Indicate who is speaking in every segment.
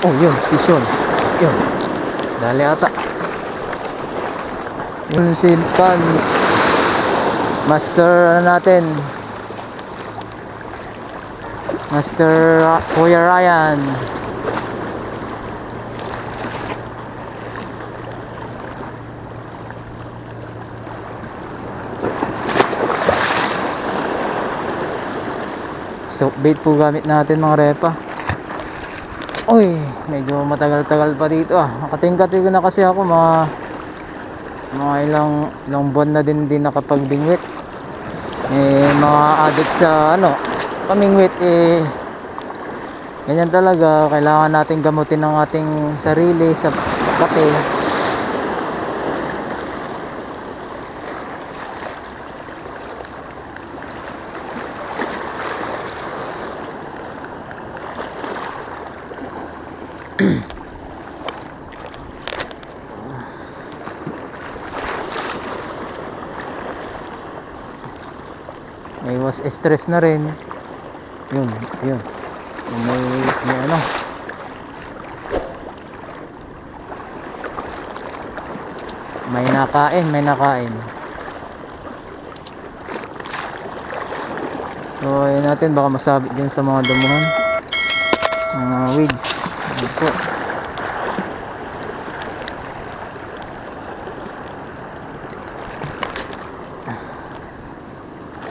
Speaker 1: Oh, yun, fish yun. Yun. Dali ata. Yun si Pan. Master natin. Master Kuya Ryan. Soap bait po gamit natin mga repa. Uy, medyo matagal-tagal pa dito Nakatingkati ko na kasi ako mga ilang buwan na din nakapagbingwit. Mga addict sa pamingwit ganyan talaga, kailangan natin gamutin ng ating sarili sa pati. May was stress na rin. Yun. May may nakain. So ayun natin, baka masabit dyan sa mga damuhan, mga weeds. Ayun po.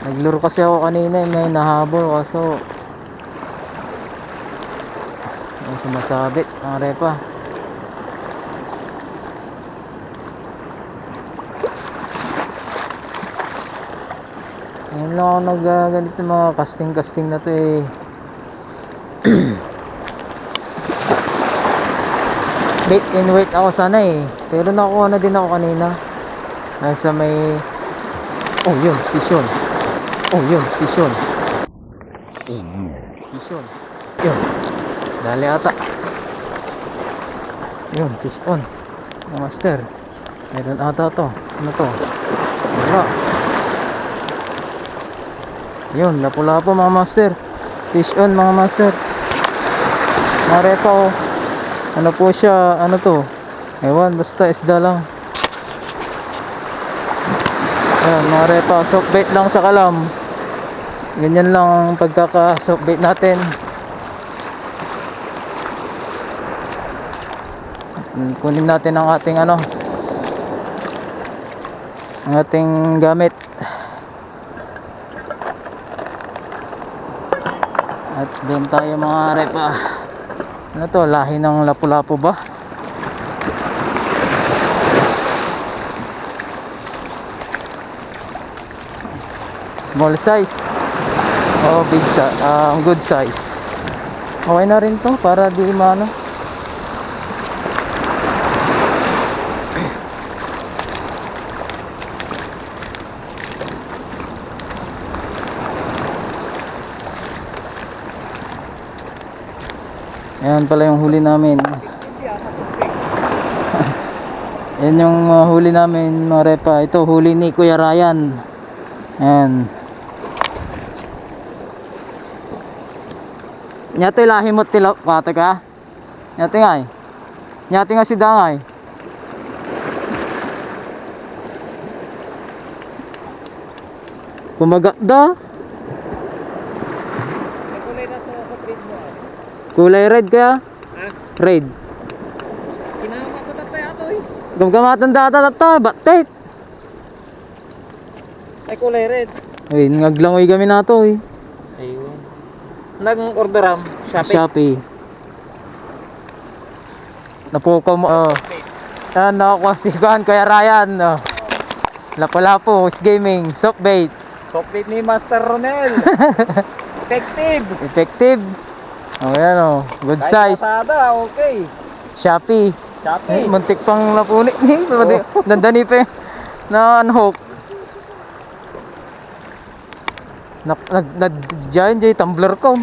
Speaker 1: Naglaro kasi ako kanina, may nahabol kaso may sumasabit ang repa. Ngayon lang ako nagganit ng mga casting na to bait and weight ako sana pero nakuha na din ako kanina nasa may yun, fish yun. Fish yun. Yun. Dali ata. Yun, fish on. Master. Meron ata to. Ano to? Wala. Yun, lapu-lapu mga master. Fish on mga master. Narepa ano po siya, ano to? Ewan, basta isda lang. Ayan, mga repa, soft bait lang sa kalam. Ganyan lang ang pagkaka soft bait natin. Kunin natin ang ating ang ating gamit. At doon tayo mga repa. Ano to, lahi ng lapu-lapu ba? Small size big size, good size. Okay na rin to para di maano. Ayan pala yung huli namin. Yan yung huli namin mga repa. Ito huli ni Kuya Ryan. Ayan. Nyate lahimot tila pata ka. Nyate nga Nyate nga si Dangay. Kumaganda. Kulay na sa trade mo. Kulay red kaya? Red. Kinama ko tatay ato Gamgamatan data tatay, batik. Ay kulay red. Ay ngaglangoy kami nato Ayun. Nag-orderam Shopee. Napukaw mo nakakuha si Kuya Ryan Lapu-lapu gaming soft bait ni Master Ronel. Effective. Ayan good size. Pasada, okay. Shopee. Muntik pang lapunit dandani pa na unhook. Nag-giant tumbler ko.